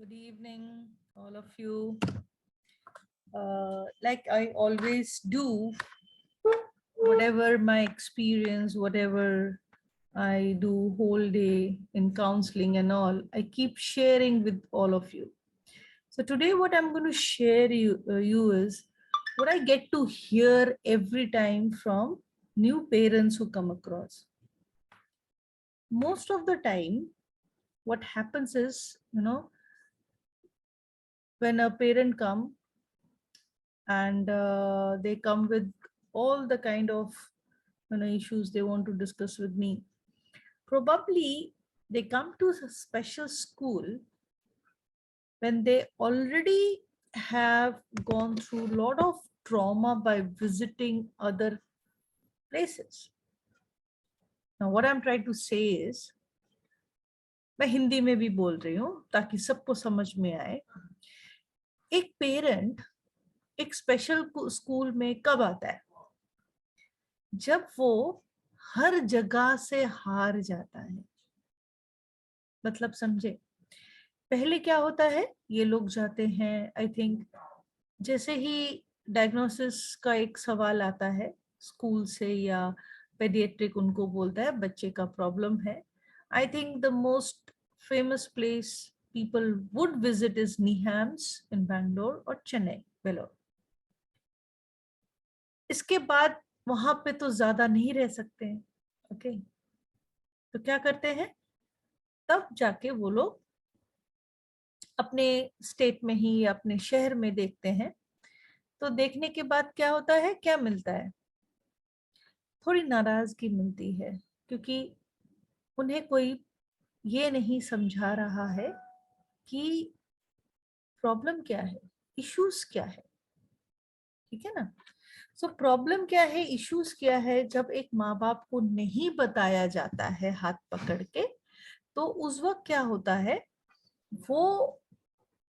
Good evening, all of you. Like I always do, whatever my experience, whatever I do whole day in counseling and all, I keep sharing with all of you. So today, what I'm going to share you is what I get to hear every time from new parents who come across. Most of the time, what happens is, when a parent come and they come with all the kind of issues they want to discuss with me. Probably they come to a special school when they already have gone through a lot of trauma by visiting other places. Now what I'm trying to say is, मैं हिंदी में भी बोल रही हूँ ताकि सबको समझ में आए. एक पेरेंट एक स्पेशल स्कूल में कब आता है? जब वो हर जगह से हार जाता है. मतलब समझे, पहले क्या होता है, ये लोग जाते हैं, आई थिंक जैसे ही डायग्नोसिस का एक सवाल आता है स्कूल से या पेडियाट्रिक उनको बोलता है बच्चे का प्रॉब्लम है. I think the most famous place people would visit is NIHAMS in Bangalore और चेन्नई वेलोर. इसके बाद वहां पे तो ज्यादा नहीं रह सकते हैं. ओके, तो क्या करते हैं, तब जाके वो लोग अपने स्टेट में ही अपने शहर में देखते हैं. तो देखने के बाद क्या होता है, क्या मिलता है, थोड़ी नाराजगी मिलती है, क्योंकि उन्हें कोई ये नहीं समझा रहा है कि प्रॉब्लम क्या है, इश्यूज क्या है. ठीक है ना. सो प्रॉब्लम क्या है, इश्यूज क्या है, जब एक माँ बाप को नहीं बताया जाता है हाथ पकड़ के, तो उस वक्त क्या होता है, वो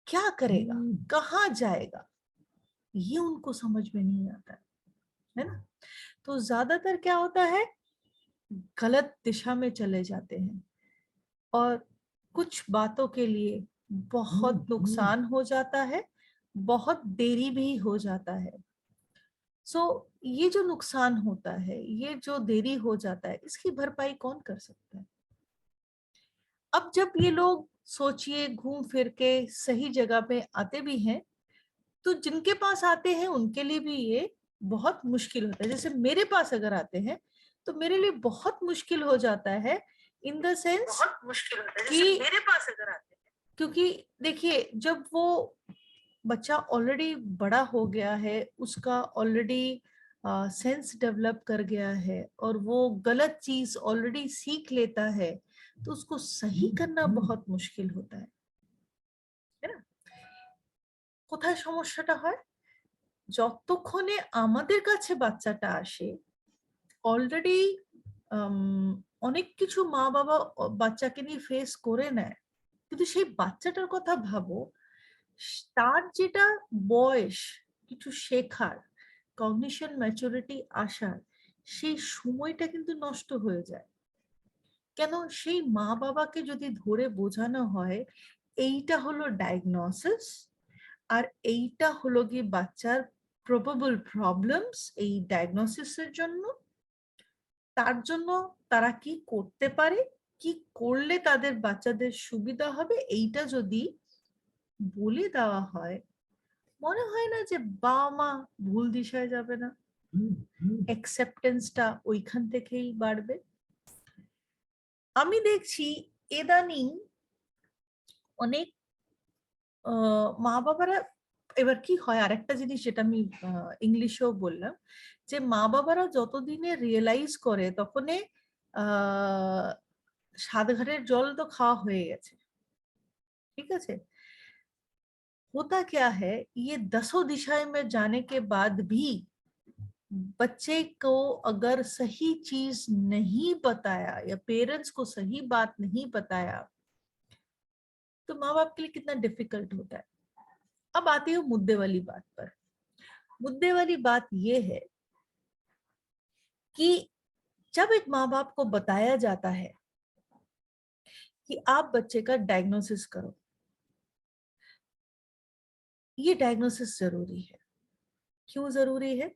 क्या करेगा, कहाँ जाएगा, ये उनको समझ में नहीं आता है ना. तो ज्यादातर क्या होता है, गलत दिशा में चले जाते हैं और कुछ बातों के लिए बहुत नुकसान हो जाता है, बहुत देरी भी हो जाता है. सो ये जो नुकसान होता है, ये जो देरी हो जाता है, इसकी भरपाई कौन कर सकता है. अब जब ये लोग सोचिए घूम फिर के सही जगह पे आते भी हैं, तो जिनके पास आते हैं उनके लिए भी ये बहुत मुश्किल होता है. जैसे मेरे पास अगर आते हैं तो मेरे लिए बहुत मुश्किल हो जाता है, इन द सेंस बहुत मुश्किल होता है कि मेरे पास अगर आते हैं, क्योंकि देखिए जब वो बच्चा ऑलरेडी बड़ा हो गया है, उसका ऑलरेडी सेंस डेवलप कर गया है और वो गलत चीज ऑलरेडी सीख लेता है, तो उसको सही करना बहुत मुश्किल होता है ना. কোথায় সমস্যাটা হয়, যতক্ষণে আমাদের কাছে বাচ্চাটা আসে অলরেডি অনেক কিছু মা বাবা বাচ্চাকে নিয়ে ফেস করে নেয়, কিন্তু সেই বাচ্চাটার কথা ভাবো, তার যেটা বয়স কিছু শেখার, কগনিশন ম্যাচুরিটি আসার, সেই সময়টা কিন্তু নষ্ট হয়ে যায়. কেন, সেই মা বাবাকে যদি ধরে বোঝানো হয় এইটা হলো ডায়াগনোসিস আর এইটা হলো কি বাচ্চার প্রবাবল প্রবলেমস এই ডায়াগনোসিসের জন্য, তার জন্য তারা কি করতে পারে, কি করলে তাদের বাচ্চাদের সুবিধা হবে, এইটা যদি বলে দেওয়া হয়, মনে হয় না যে বাবা মা ভুল দিশায় যাবে না, অ্যাকসেপ্টেন্সটা ওইখান থেকেই বাড়বে. আমি দেখছি ইদানিং অনেক মা বাবারা, এবার কি হয় আরেকটা জিনিস যেটা আমি ইংলিশেও বললাম, যে মা বাবারা যতদিনে রিয়েলাইজ করে তখনে সাত ঘাটের জল তো খাওয়া হয়ে গেছে. ঠিক আছে, होता क्या है, ये दसों दिशाएं में जाने के बाद भी बच्चे को अगर सही चीज नहीं बताया या पेरेंट्स को सही बात नहीं बताया, तो माँ बाप के लिए कितना डिफिकल्ट होता है. अब आती हूँ मुद्दे वाली बात पर. मुद्दे वाली बात ये है कि जब एक माँ बाप को बताया जाता है कि आप बच्चे का डायग्नोसिस करो, ये डायग्नोसिस जरूरी है। क्यों जरूरी है?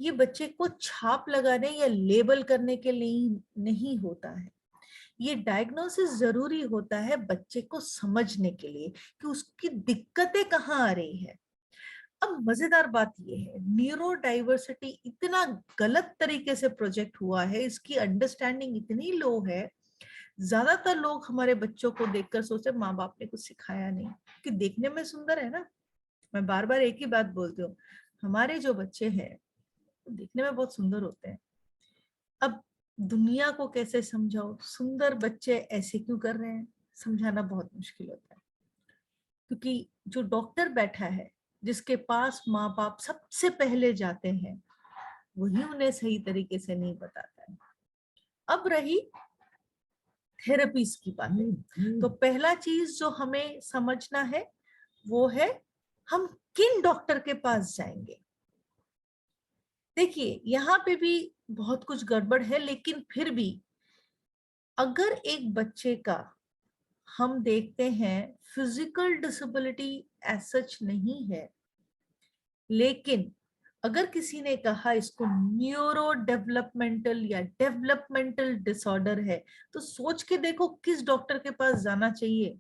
ये बच्चे को छाप लगाने या लेबल करने के लिए नहीं होता है। ये डायग्नोसिस जरूरी होता है बच्चे को समझने के लिए कि उसकी दिक्कतें कहाँ आ रही है। अब मजेदार बात यह है, न्यूरो डाइवर्सिटी इतना गलत तरीके से प्रोजेक्ट हुआ है, इसकी अंडरस्टैंडिंग इतनी लो है। ज्यादातर लोग हमारे बच्चों को देखकर सोचते माँ बाप ने कुछ सिखाया नहीं, कि देखने में सुंदर है ना। मैं बार बार एक ही बात बोलती हूँ, हमारे जो बच्चे हैं दिखने में बहुत सुंदर होते हैं। अब दुनिया को कैसे समझाओ सुंदर बच्चे ऐसे क्यों कर रहे हैं, समझाना बहुत मुश्किल होता है। क्योंकि जो डॉक्टर बैठा है, जिसके पास माँ बाप सबसे पहले जाते हैं, वही उन्हें सही तरीके से नहीं बताता है। अब रही थेरेपीज की बातें, तो पहला चीज जो हमें समझना है वो है हम किन डॉक्टर के पास जाएंगे। देखिए यहाँ पे भी बहुत कुछ गड़बड़ है, लेकिन फिर भी अगर एक बच्चे का हम देखते हैं फिजिकल डिसेबिलिटी एज सच नहीं है, लेकिन अगर किसी ने कहा इसको न्यूरो डेवलपमेंटल या डेवलपमेंटल डिसऑर्डर है, तो सोच के देखो किस डॉक्टर के पास जाना चाहिए।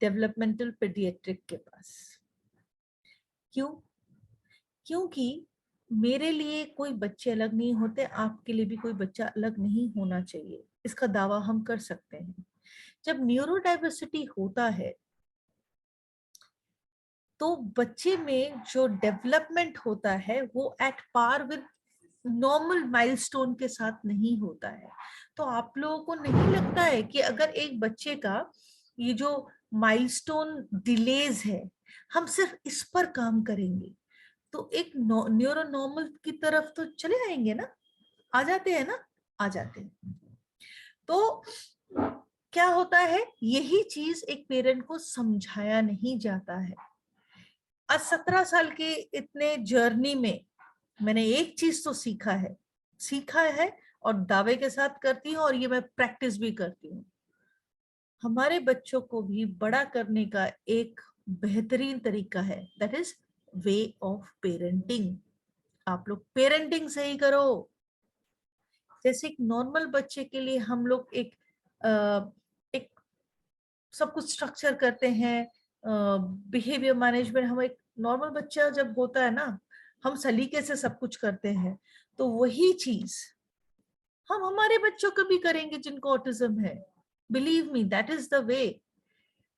डेवलपमेंटल पीडियाट्रिक के पास। क्यों? क्योंकि मेरे लिए कोई बच्चे अलग नहीं होते, आपके लिए भी कोई बच्चा अलग नहीं होना चाहिए, इसका दावा हम कर सकते हैं। जब न्यूरो डाइवर्सिटी होता है तो बच्चे में जो डेवलपमेंट होता है वो at par with normal milestone के साथ नहीं होता है। तो आप लोगों को नहीं लगता है कि अगर एक बच्चे का ये जो माइलस्टोन डिलेज है, हम सिर्फ इस पर काम करेंगे तो एक न्यूरो नॉर्मल की तरफ तो चले आएंगे ना, आ जाते हैं ना, आ जाते हैं। तो क्या होता है, यही चीज एक पेरेंट को समझाया नहीं जाता है। आज 17 साल के इतने जर्नी में मैंने एक चीज तो सीखा है और दावे के साथ करती हूँ, और ये मैं प्रैक्टिस भी करती हूँ। हमारे बच्चों को भी बड़ा करने का एक बेहतरीन तरीका है, that is way of parenting. आप लोग पेरेंटिंग सही करो। जैसे एक नॉर्मल बच्चे के लिए हम लोग एक सब कुछ स्ट्रक्चर करते हैं, बिहेवियर मैनेजमेंट, हम एक नॉर्मल बच्चा जब होता है ना, हम सलीके से सब कुछ करते हैं, तो वही चीज हम हमारे बच्चों को भी करेंगे जिनको ऑटिज्म है। Believe me, that is the way.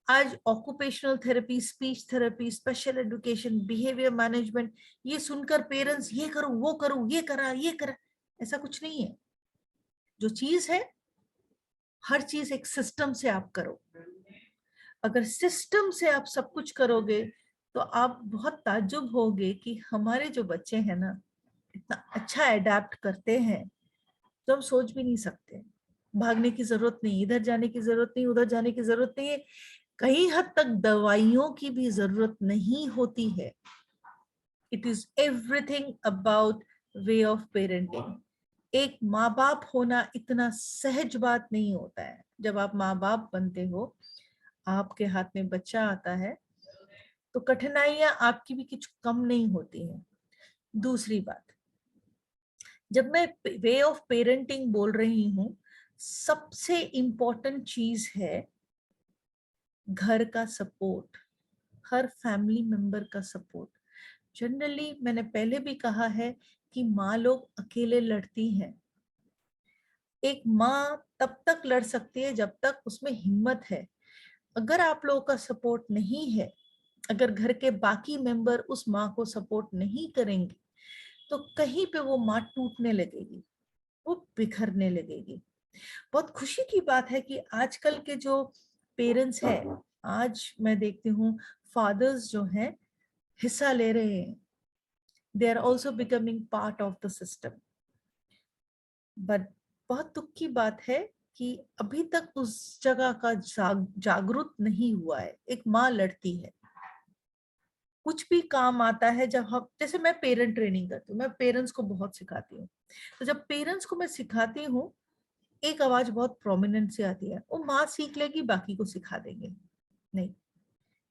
आज occupational therapy, speech therapy, special education, behaviour management, ये सुनकर पेरेंट्स ये करो वो करो, ये करा, ऐसा कुछ नहीं है। जो चीज है, हर चीज एक सिस्टम से आप करो। अगर सिस्टम से आप सब कुछ करोगे तो आप बहुत ताज्जुब होगे कि हमारे जो बच्चे हैं ना, इतना अच्छा अडेप्ट करते हैं तो हम सोच भी नहीं सकते। भागने की जरूरत नहीं, इधर जाने की जरूरत नहीं, उधर जाने की जरूरत नहीं है, कहीं हद तक दवाइयों की भी जरूरत नहीं होती है। It is everything about way of parenting. एक माँ बाप होना इतना सहज बात नहीं होता है। जब आप माँ बाप बनते हो, आपके हाथ में बच्चा आता है, तो कठिनाइयां आपकी भी कुछ कम नहीं होती हैं। दूसरी बात, जब मैं वे ऑफ पेरेंटिंग बोल रही हूँ, सबसे इंपॉर्टेंट चीज है घर का सपोर्ट, हर फैमिली मेंबर का सपोर्ट। जनरली मैंने पहले भी कहा है कि माँ लोग अकेले लड़ती हैं। एक माँ तब तक लड़ सकती है जब तक उसमें हिम्मत है। अगर आप लोगों का सपोर्ट नहीं है, अगर घर के बाकी मेंबर उस माँ को सपोर्ट नहीं करेंगे, तो कहीं पे वो माँ टूटने लगेगी, वो बिखरने लगेगी। बहुत खुशी की बात है कि आजकल के जो पेरेंट्स हैं, आज मैं देखती हूँ फादर्स जो हैं हिस्सा ले रहे हैं। They are also becoming part of the system. But बहुत दुख की बात है कि अभी तक उस जगह का जागरूक नहीं हुआ है। एक माँ लड़ती है, कुछ भी काम आता है जब हम, जैसे मैं पेरेंट ट्रेनिंग करती हूँ, मैं पेरेंट्स को बहुत सिखाती हूँ। तो जब पेरेंट्स को मैं सिखाती हूँ, एक आवाज बहुत प्रोमिनेंट से आती है, वो माँ सीख लेगी बाकी को सिखा देंगे। नहीं,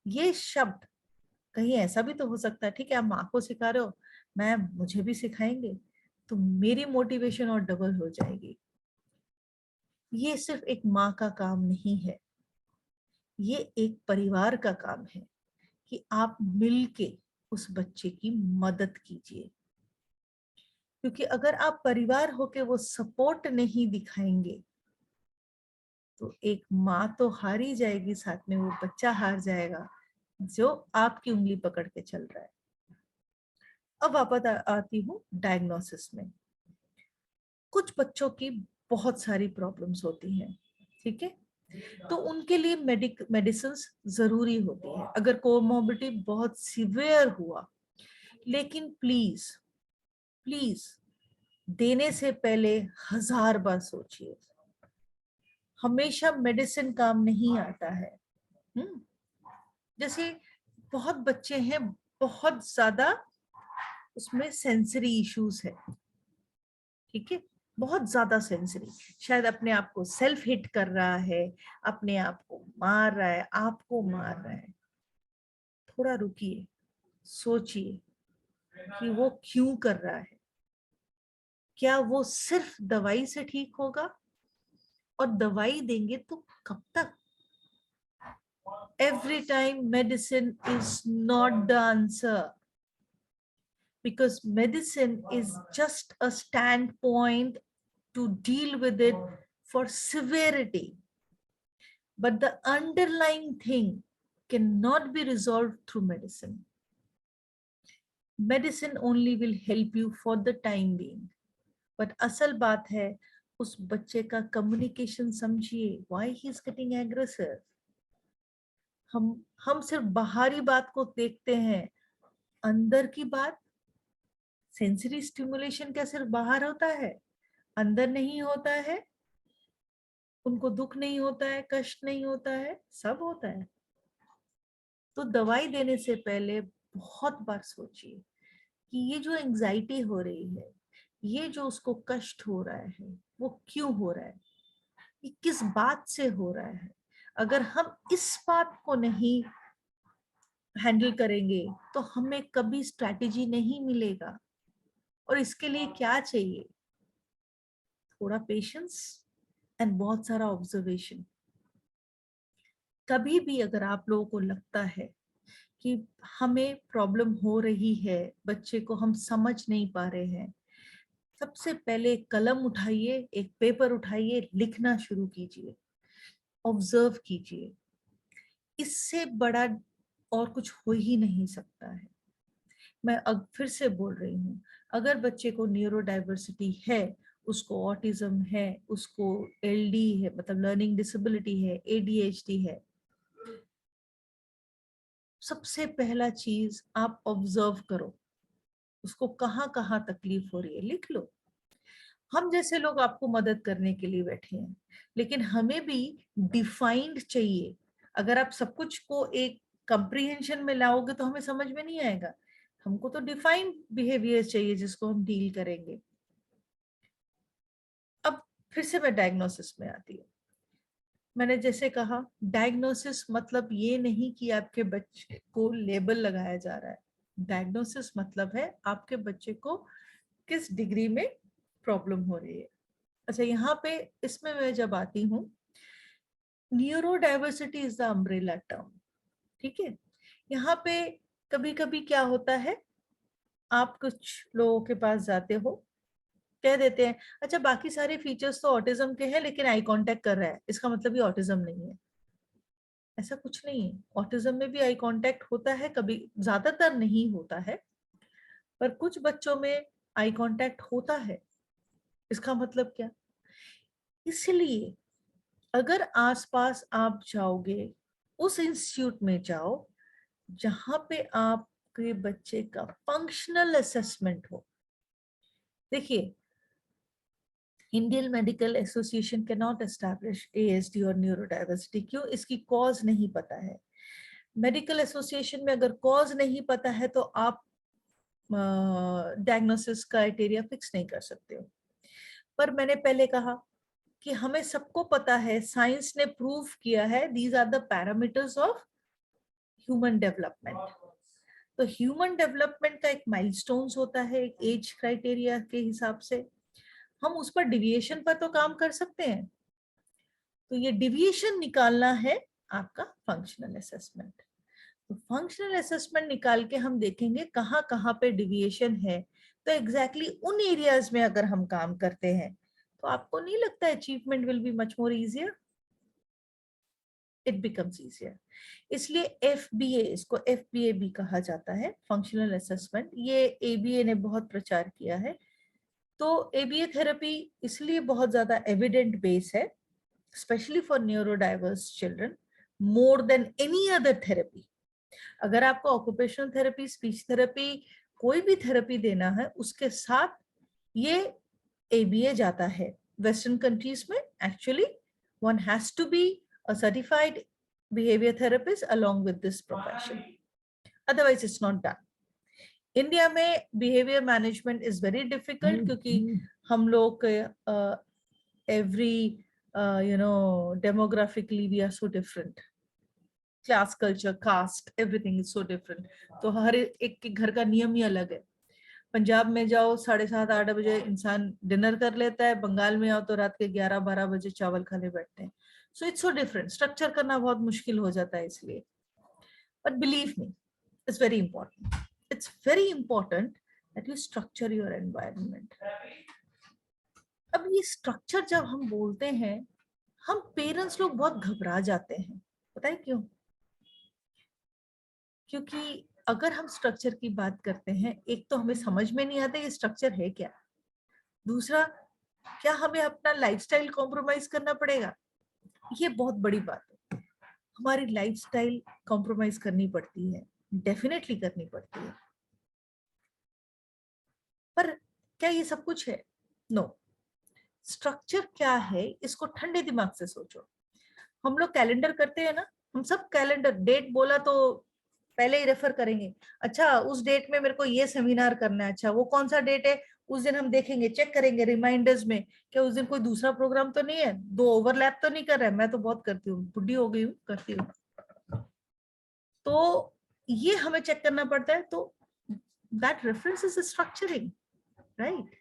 ये शब्द कहीं ऐसा भी तो हो सकता है, ठीक है आप माँ को सिखा रहे हो, मैम मुझे भी सिखाएंगे, तो मेरी मोटिवेशन और डबल हो जाएगी। ये सिर्फ एक माँ का काम नहीं है, ये एक परिवार का काम है कि आप मिलके उस बच्चे की मदद कीजिए। क्योंकि अगर आप परिवार होके वो सपोर्ट नहीं दिखाएंगे तो एक माँ तो हार ही जाएगी, साथ में वो बच्चा हार जाएगा जो आपकी उंगली पकड़ के चल रहा है। अब वापस आती हूँ डायग्नोसिस में। कुछ बच्चों की बहुत सारी प्रॉब्लम्स होती हैं, ठीक है, तो उनके लिए मेडिसिन जरूरी होती है अगर कोमोर्बिडिटी बहुत सीवियर हुआ। लेकिन प्लीज प्लीज देने से पहले 1000 बार सोचिए। हमेशा मेडिसिन काम नहीं आता है। जैसे बहुत बच्चे हैं, बहुत ज्यादा उसमें सेंसरी इश्यूज है, ठीक है, बहुत ज्यादा सेंसरी, शायद अपने आप को सेल्फ हिट कर रहा है, अपने आप को मार रहा है, आपको मार रहा है। थोड़ा रुकिए, सोचिए कि वो क्यों कर रहा है। क्या वो सिर्फ दवाई से ठीक होगा? और दवाई देंगे तो कब तक? Every time medicine is not the answer, because medicine is just a standpoint to deal with it for severity, but the underlying thing cannot be resolved through medicine. Medicine only will help you for the time being, but असल बात है उस बच्चे का communication समझिए, why he is getting aggressive. हम सिर्फ बाहरी बात को देखते हैं, अंदर की बात। सेंसरी स्टिमुलेशन क्या सिर्फ बाहर होता है, अंदर नहीं होता है? उनको दुख नहीं होता है, कष्ट नहीं होता है, सब होता है। तो दवाई देने से पहले बहुत बार सोचिए कि ये जो एंजाइटी हो रही है, ये जो उसको कष्ट हो रहा है, वो क्यों हो रहा है, ये किस बात से हो रहा है। अगर हम इस बात को नहीं हैंडल करेंगे तो हमें कभी स्ट्रैटेजी नहीं मिलेगा। और इसके लिए क्या चाहिए? थोड़ा पेशेंस एंड बहुत सारा ऑब्जर्वेशन। कभी भी अगर आप लोगों को लगता है कि हमें प्रॉब्लम हो रही है, बच्चे को हम समझ नहीं पा रहे हैं, सबसे पहले एक कलम उठाइए, एक पेपर उठाइए, लिखना शुरू कीजिए, ऑब्जर्व कीजिए। इससे बड़ा और कुछ हो ही नहीं सकता है। मैं अब फिर से बोल रही हूँ, अगर बच्चे को न्यूरो डाइवर्सिटी है, उसको ऑटिज्म है, उसको एलडी है मतलब लर्निंग डिसेबिलिटी है, एडीएचडी है, सबसे पहला चीज आप ऑब्जर्व करो, उसको कहाँ कहाँ तकलीफ हो रही है, लिख लो। हम जैसे लोग आपको मदद करने के लिए बैठे हैं, लेकिन हमें भी डिफाइंड चाहिए। अगर आप सब कुछ को एक कंप्रीहेंशन में लाओगे तो हमें समझ में नहीं आएगा। हमको तो डिफाइंड बिहेवियर चाहिए जिसको हम डील करेंगे। अब फिर से मैं डायग्नोसिस में आती हूँ। मैंने जैसे कहा, डायग्नोसिस मतलब ये नहीं कि आपके बच्चे को लेबल लगाया जा रहा है। डायग्नोसिस मतलब है आपके बच्चे को किस डिग्री में प्रॉब्लम हो रही है। अच्छा, यहाँ पे इसमें मैं जब आती हूँ, neuro diversity is the umbrella term, ठीक है। यहाँ पे कभी कभी क्या होता है, आप कुछ लोगों के पास जाते हो, कह देते हैं अच्छा बाकी सारे फीचर्स तो ऑटिज्म के हैं लेकिन आई कांटेक्ट कर रहा है, इसका मतलब ये ऑटिज्म नहीं है। ऐसा कुछ नहीं है, ऑटिज्म में भी आई कांटेक्ट होता है, कभी, ज्यादातर नहीं होता है, पर कुछ बच्चों में आई कांटेक्ट होता है। इसका मतलब क्या? इसलिए अगर आसपास आप जाओगे, उस इंस्टीट्यूट में जाओ जहां पे आपके बच्चे का फंक्शनल असेसमेंट हो। देखिए, Indian medical association can not establish ASD और न्यूरोडाइवर्सिटी। क्यों? इसकी कॉज नहीं पता है। मेडिकल एसोसिएशन में अगर कॉज नहीं पता है तो आप डायग्नोसिस क्राइटेरिया फिक्स नहीं कर सकते हो। पर मैंने पहले कहा कि हमें सबको पता है, साइंस ने प्रूव किया है, these are the parameters of human development. तो ह्यूमन डेवलपमेंट का एक माइलस्टोन्स होता है, एक एज क्राइटेरिया के हिसाब से हम उस पर डिविएशन पर तो काम कर सकते हैं। तो ये डिविएशन निकालना है आपका फंक्शनल असेसमेंट। तो फंक्शनल असेसमेंट निकाल के हम देखेंगे कहाँ कहाँ पे डिविएशन है। तो एग्जैक्टली उन एरियाज में अगर हम काम करते हैं तो आपको नहीं लगता achievement will be much more easier, it becomes easier. इसलिए एफबीए, इसको एफबीए भी कहा जाता है, फंक्शनल असेसमेंट। ये एबीए ने बहुत प्रचार किया है। तो एबीए थेरेपी इसलिए बहुत ज्यादा एविडेंट बेस है, specially for neurodiverse children, more than any other therapy. अगर आपको ऑक्यूपेशनल थेरेपी, स्पीच थेरेपी, कोई भी थेरेपी देना है, उसके साथ ये एबीए जाता है। वेस्टर्न कंट्रीज में actually one has to be a certified behaviour therapist along with this profession, otherwise it's not done. India में behaviour management is very difficult, क्योंकि हम लोग every demographically we are so different, class culture, caste, everything is so different. तो हर एक के घर का नियम ही अलग है। पंजाब में जाओ 7:30-8 बजे इंसान डिनर कर लेता है, बंगाल में आओ तो रात के 11-12 बजे चावल खाने बैठते हैं। So it's so different, structure करना बहुत मुश्किल हो जाता है इसलिए। But believe me, it's very important, it's very important that you structure your environment. अब ये स्ट्रक्चर जब हम बोलते हैं, हम पेरेंट्स लोग बहुत घबरा जाते हैं, पता है क्यों? क्योंकि अगर हम स्ट्रक्चर की बात करते हैं, एक तो हमें समझ में नहीं आता ये स्ट्रक्चर है क्या, दूसरा क्या हमें अपना लाइफस्टाइल कॉम्प्रोमाइज करना पड़ेगा? ये बहुत बड़ी बात है, हमारी लाइफस्टाइल कॉम्प्रोमाइज करनी पड़ती है, डेफिनेटली करनी पड़ती है। पर क्या ये सब कुछ है? नो। स्ट्रक्चर क्या है इसको ठंडे दिमाग से सोचो। हम लोग कैलेंडर करते हैं ना, हम सब कैलेंडर, डेट बोला तो पहले ही रेफर करेंगे, अच्छा उस डेट में मेरे को ये सेमिनार करना है, अच्छा वो कौन सा डेट है, उस दिन हम देखेंगे, चेक करेंगे रिमाइंडर्स में क्या उस दिन कोई दूसरा प्रोग्राम तो नहीं है, 2 ओवरलैप तो नहीं कर रहा है। मैं तो बहुत करती हूँ, बुढ़ी हो गई हूँ, करती हूँ। तो ये हमें चेक करना पड़ता है। तो that reference is structuring, right?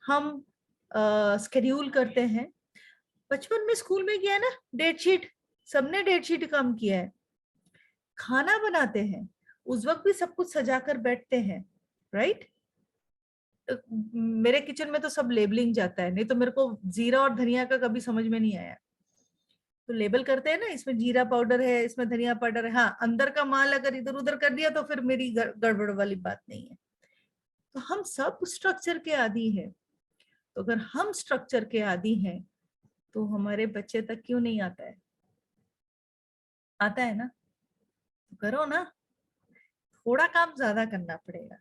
हम स्केड्यूल करते हैं। बचपन में स्कूल में किया है ना, डेट शीट, सबने डेट शीट काम किया है। खाना बनाते हैं, उस वक्त भी सब कुछ सजा कर बैठते हैं, राइट? मेरे किचन में तो सब लेबलिंग जाता है, नहीं तो मेरे को जीरा और धनिया का कभी समझ में नहीं आया। तो लेबल करते हैं ना, इसमें जीरा पाउडर है, इसमें धनिया पाउडर है। हाँ, अंदर का माल अगर इधर उधर कर दिया तो फिर मेरी गड़बड़ वाली बात नहीं है। तो हम सब स्ट्रक्चर के आदी हैं। तो अगर हम स्ट्रक्चर के आदी हैं तो हमारे बच्चे तक क्यों नहीं आता है? आता है ना, तो करो ना, थोड़ा काम ज्यादा करना पड़ेगा।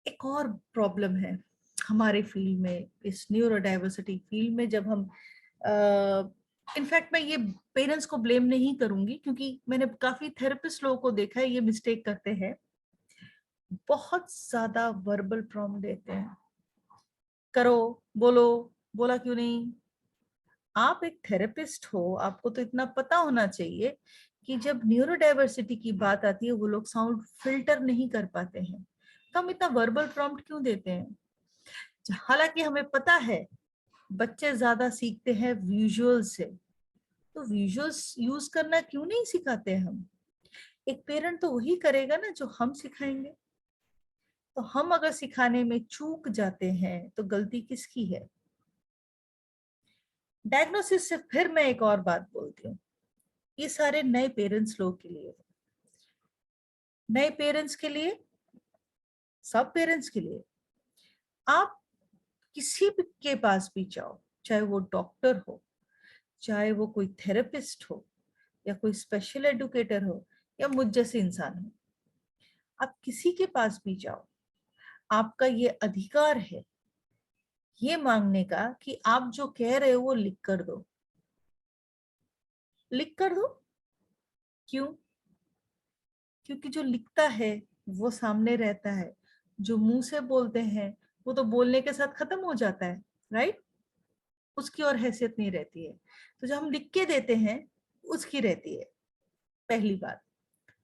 एक और प्रॉब्लम है हमारे फील्ड में, इस न्यूरोडाइवर्सिटी फील्ड में, जब हम इनफैक्ट मैं ये पेरेंट्स को ब्लेम नहीं करूंगी, क्योंकि मैंने काफी थेरेपिस्ट लोगों को देखा है ये मिस्टेक करते हैं, बहुत ज्यादा वर्बल प्रॉम्प्ट देते हैं, करो, बोलो, बोला क्यों नहीं। आप एक थेरेपिस्ट हो, आपको तो इतना पता होना चाहिए कि जब न्यूरोडाइवर्सिटी की बात आती है वो लोग साउंड फिल्टर नहीं कर पाते हैं, तो हम इतना वर्बल प्रॉम्प्ट क्यों देते हैं? हालांकि हमें पता है बच्चे ज्यादा सीखते हैं विजुअल से, तो विजुअल्स यूज करना क्यों नहीं सिखाते हम? एक पेरेंट तो वही करेगा ना जो हम सिखाएंगे। तो हम अगर सिखाने में चूक जाते हैं तो गलती किसकी है? डायग्नोसिस से फिर मैं एक और बात बोलती हूँ, ये सारे नए पेरेंट्स लोग के लिए, नए पेरेंट्स के लिए, सब पेरेंट्स के लिए, आप किसी भी के पास भी जाओ, चाहे वो डॉक्टर हो, चाहे वो कोई थेरेपिस्ट हो, या कोई स्पेशल एडुकेटर हो, या मुझ जैसे इंसान हो, आप किसी के पास भी जाओ, आपका ये अधिकार है ये मांगने का कि आप जो कह रहे हो वो लिख कर दो, लिख कर दो। क्यों? क्योंकि जो लिखता है वो सामने रहता है, जो मुंह से बोलते हैं वो तो बोलने के साथ खत्म हो जाता है, राइट? उसकी और हैसियत नहीं रहती है। तो जो हम लिख के देते हैं उसकी रहती है, पहली बात।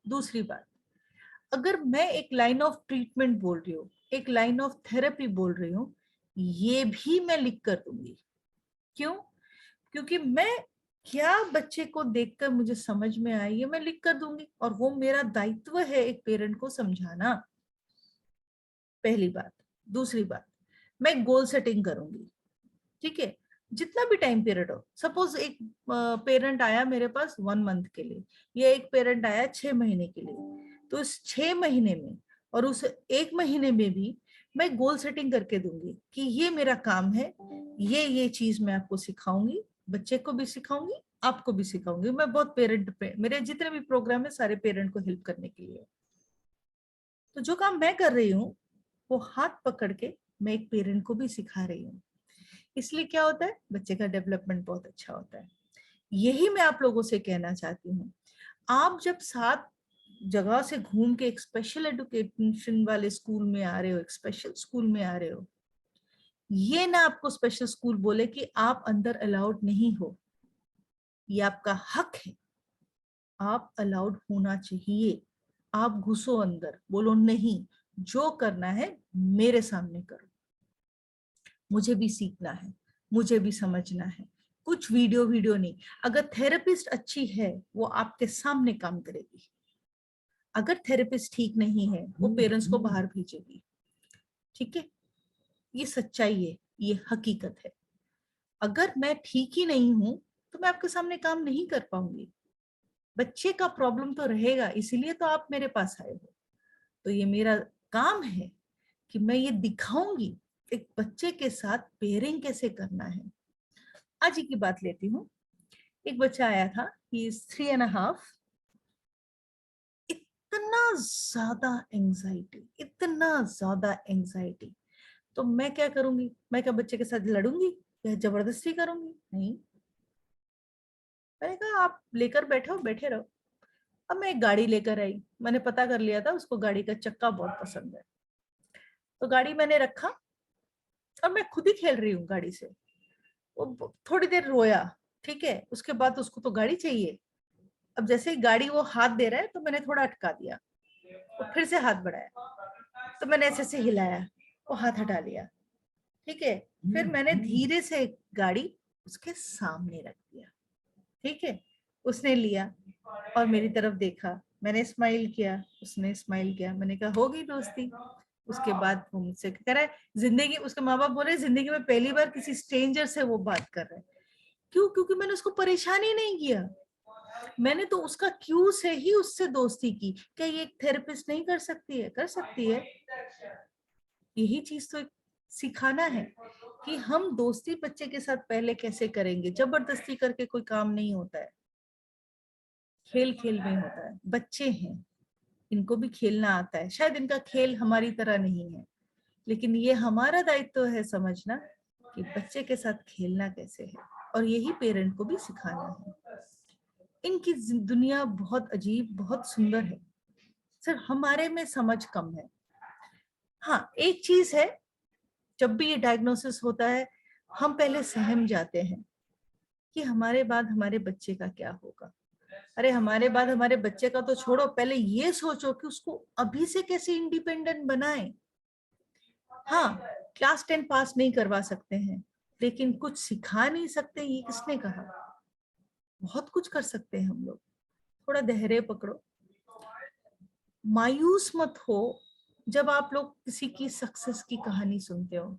दूसरी बात, अगर मैं एक लाइन ऑफ ट्रीटमेंट बोल रही हूँ, एक लाइन ऑफ थेरेपी बोल रही हूँ, ये भी मैं लिख कर दूंगी। क्यों? क्योंकि मैं क्या बच्चे को देखकर मुझे समझ में आए ये मैं लिख कर दूंगी, और वो मेरा दायित्व है एक पेरेंट को समझाना। पहली बात। दूसरी बात, मैं गोल सेटिंग करूंगी। ठीक है, जितना भी टाइम पीरियड हो, सपोज एक पेरेंट आया मेरे पास 1 मंथ के लिए, या एक पेरेंट आया 6 महीने के लिए, तो इस 6 महीने में और उस 1 महीने में भी मैं गोल सेटिंग करके दूंगी कि ये मेरा काम है, ये चीज मैं आपको सिखाऊंगी, बच्चे को भी सिखाऊंगी, आपको भी सिखाऊंगी। मैं बहुत मेरे जितने भी प्रोग्राम है सारे पेरेंट को हेल्प करने के लिए। तो जो काम मैं कर रही हूँ वो हाथ पकड़ के मैं एक पेरेंट को भी सिखा रही हूँ। इसलिए क्या होता है, बच्चे का डेवलपमेंट बहुत अच्छा होता है। यही मैं आप लोगों से कहना चाहती हूँ। आप जब 7 जगह से घूम के एक स्पेशल एजुकेशन वाले स्कूल में आ रहे हो, एक स्पेशल स्कूल में आ रहे हो, ये ना आपको स्पेशल स्कूल बोले कि आप अंदर अलाउड नहीं हो। ये आपका हक है, आप अलाउड होना चाहिए। आप घुसो अंदर, बोलो नहीं, जो करना है मेरे सामने करो, मुझे भी सीखना है, मुझे भी समझना है। कुछ वीडियो नहीं। अगर थेरेपिस्ट अच्छी है वो आपके सामने काम करेगी, अगर थेरेपिस्ट ठीक नहीं है वो पेरेंट्स को बाहर भेजेगी। ठीक है, ये सच्चाई है, ये हकीकत है। अगर मैं ठीक ही नहीं हूं तो मैं आपके सामने काम नहीं कर पाऊंगी। बच्चे का प्रॉब्लम तो रहेगा, इसीलिए तो आप मेरे पास आए हो। तो ये मेरा काम है कि मैं ये दिखाऊंगी एक बच्चे के साथ पेयरिंग कैसे करना है। आज ही की बात लेती हूँ। एक बच्चा आया था, ही इज 3.5। इतना ज्यादा एंजाइटी, इतना ज्यादा एंजाइटी। तो मैं क्या करूंगी, मैं क्या बच्चे के साथ लड़ूंगी या जबरदस्ती करूंगी? नहीं। मैंने कहा आप लेकर बैठो, बैठे रहो। अब मैं एक गाड़ी लेकर आई, मैंने पता कर लिया था उसको गाड़ी का चक्का बहुत पसंद है। तो गाड़ी मैंने रखा और मैं खुद ही खेल रही हूँ गाड़ी से। वो थोड़ी देर रोया, ठीक है, उसके बाद उसको तो गाड़ी चाहिए। अब जैसे ही गाड़ी वो हाथ दे रहा है तो मैंने थोड़ा अटका दिया, वो फिर से हाथ बढ़ाया, तो मैंने ऐसे से हिलाया, वो हाथ हटा लिया। ठीक है, फिर मैंने धीरे से गाड़ी उसके सामने रख दिया। ठीक है, उसने लिया और मेरी तरफ देखा, मैंने स्माइल किया, उसने स्माइल किया। मैंने कहा हो गई दोस्ती। उसके बाद वो मुझसे कह रहा है जिंदगी, उसके माँ बाप बोले जिंदगी में पहली बार किसी स्ट्रेंजर से वो बात कर रहा है। क्यों? क्योंकि मैंने उसको परेशान ही नहीं किया। मैंने तो उसका क्यों से ही उससे दोस्ती की। क्या ये एक थेरेपिस्ट नहीं कर सकती है? कर सकती है। यही चीज तो सिखाना है कि हम दोस्ती बच्चे के साथ पहले कैसे करेंगे। जबरदस्ती करके कोई काम नहीं होता है, खेल खेल में होता है। बच्चे हैं, इनको भी खेलना आता है, शायद इनका खेल हमारी तरह नहीं है, लेकिन ये हमारा दायित्व है समझना कि बच्चे के साथ खेलना कैसे है, और यही पेरेंट को भी सिखाना है। इनकी दुनिया बहुत अजीब, बहुत सुंदर है, सिर्फ हमारे में समझ कम है। हाँ, एक चीज है, जब भी ये डायग्नोसिस होता है हम पहले सहम जाते हैं कि हमारे बाद हमारे बच्चे का क्या होगा। अरे हमारे बाद हमारे बच्चे का तो छोड़ो, पहले ये सोचो कि उसको अभी से कैसे इंडिपेंडेंट बनाए। हाँ, क्लास 10 पास नहीं करवा सकते हैं, लेकिन कुछ सिखा नहीं सकते, ये किसने कहा? बहुत कुछ कर सकते हैं हम लोग। थोड़ा धैर्य पकड़ो, मायूस मत हो जब आप लोग किसी की सक्सेस की कहानी सुनते हो।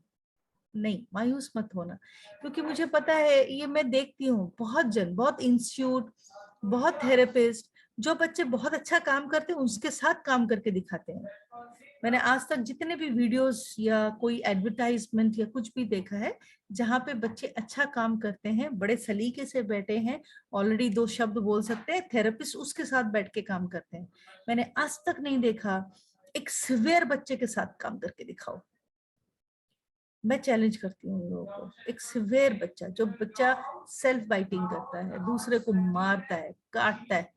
नहीं, मायूस मत होना, क्योंकि मुझे पता है, ये मैं देखती हूँ बहुत जन, बहुत इंस्टीट्यूट, बहुत थेरेपिस्ट, जो बच्चे बहुत अच्छा काम करते हैं उसके साथ काम करके दिखाते हैं। मैंने आज तक जितने भी वीडियोस या कोई एडवर्टाइजमेंट या कुछ भी देखा है जहाँ पे बच्चे अच्छा काम करते हैं, बड़े सलीके से बैठे हैं, ऑलरेडी 2 शब्द बोल सकते हैं, थेरेपिस्ट उसके साथ बैठ के काम करते हैं, मैंने आज तक नहीं देखा एक सिवियर बच्चे के साथ काम करके दिखाओ। मैं चैलेंज करती हूँ लोगों को, एक सिवियर बच्चा, जो बच्चा सेल्फ बाइटिंग करता है, दूसरे को मारता है, काटता है,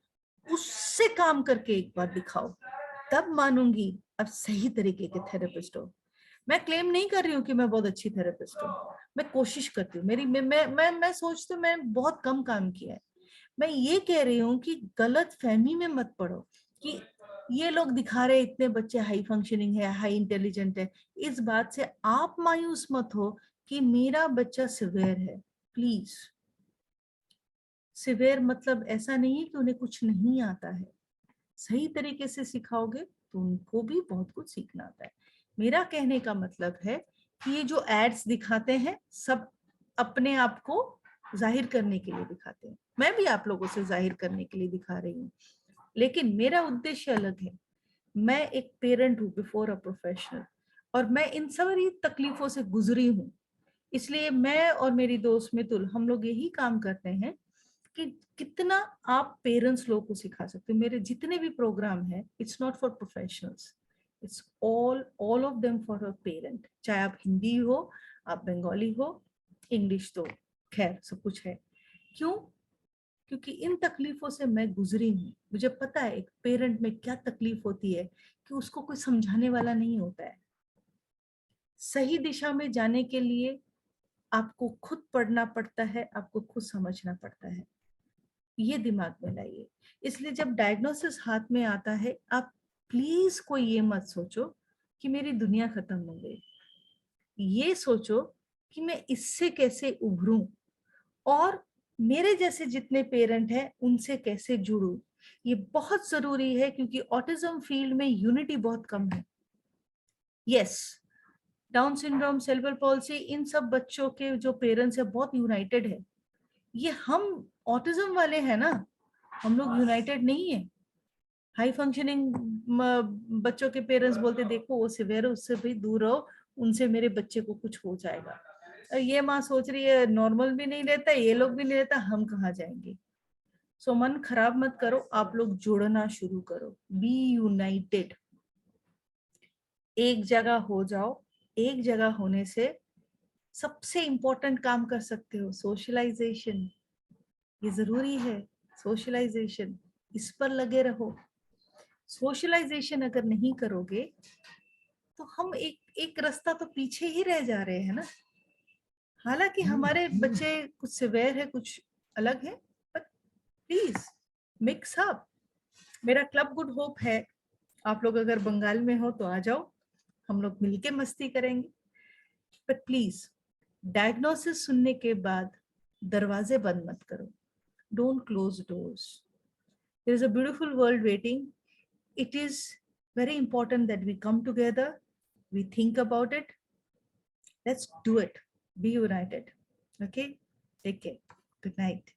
उससे काम करके एक बार दिखाओ, तब मानूंगी आप सही तरीके के थेरेपिस्ट हो। मैं क्लेम नहीं कर रही हूँ कि मैं बहुत अच्छी थेरेपिस्ट हूँ, मैं कोशिश करती हूँ, मेरी मैं सोचती हूँ मैं बहुत कम काम किया है। मैं ये कह रही हूँ कि गलत फहमी में मत पड़ो कि ये लोग दिखा रहे इतने बच्चे हाई फंक्शनिंग है, हाई इंटेलिजेंट है, इस बात से आप मायूस मत हो कि मेरा बच्चा सिवियर है। प्लीज, सिवियर मतलब ऐसा नहीं है कि उन्हें कुछ नहीं आता है। सही तरीके से सिखाओगे तो उनको भी बहुत कुछ सीखना आता है। मेरा कहने का मतलब है कि ये जो एड्स दिखाते हैं सब अपने आप को जाहिर करने के लिए दिखाते हैं। मैं भी आप लोगों से जाहिर करने के लिए दिखा रही हूँ, लेकिन मेरा उद्देश्य अलग है। मैं एक पेरेंट हूँ बिफोर अ प्रोफेशनल, और मैं इन सारी तकलीफों से गुजरी हूँ। इसलिए मैं और मेरी दोस्त मितुल हम लोग यही काम करते हैं कि कितना आप पेरेंट्स लोगों को सिखा सकते हो। मेरे जितने भी प्रोग्राम है, it's not for professionals, it's all of them for a parent. चाहे आप हिंदी हो, आप बंगाली हो, इंग्लिश, तो खैर सब कुछ है। क्यों? क्योंकि इन तकलीफों से मैं गुजरी हूँ। मुझे पता है एक पेरेंट में क्या तकलीफ होती है कि उसको कोई समझाने वाला नहीं होता है। सही दिशा में जाने के लिए आपको खुद पढ़ना पड़ता है, आपको खुद समझना पड़ता है। ये दिमाग में लाइए। इसलिए जब डायग्नोसिस हाथ में आता है, आप प्लीज कोई ये मत सोचो कि मेरी दुनिया खत्म हो गई। ये सोचो कि मैं इससे कैसे उभरूं, और मेरे जैसे जितने पेरेंट हैं उनसे कैसे जुड़ूं। ये बहुत जरूरी है, क्योंकि ऑटिज्म फील्ड में यूनिटी बहुत कम है। Yes, down syndrome, cerebral palsy, इन सब बच्चों के जो पेरेंट्स है बहुत यूनाइटेड है। ये हम ऑटिज्म वाले हैं ना, हम लोग यूनाइटेड नहीं है। हाई फंक्शनिंग बच्चों के पेरेंट्स बोलते देखो वो सिवियर है, उससे भी दूर रहो, उनसे मेरे बच्चे को कुछ हो जाएगा। ये माँ सोच रही है नॉर्मल भी नहीं रहता, ये लोग भी नहीं रहता, हम कहाँ जाएंगे। सो मन खराब मत करो, आप लोग जुड़ना शुरू करो। बी यूनाइटेड, एक जगह हो जाओ। एक जगह होने से सबसे इंपॉर्टेंट काम कर सकते हो, सोशलाइजेशन। ये जरूरी है, सोशलाइजेशन, इस पर लगे रहो। सोशलाइजेशन अगर नहीं करोगे तो हम एक एक रास्ता तो पीछे ही रह जा रहे हैं ना। हालांकि हमारे बच्चे कुछ सिवियर है, कुछ अलग है, बट प्लीज मिक्स अप। मेरा क्लब गुड होप है, आप लोग अगर बंगाल में हो तो आ जाओ, हम लोग मिलके मस्ती करेंगे। बट प्लीज, डायग्नोसिस सुनने के बाद दरवाजे बंद मत करो। Don't close doors. There is a beautiful world waiting. It is very important that we come together, we think about it. Let's do it. Be united. Okay? Take care. Good night.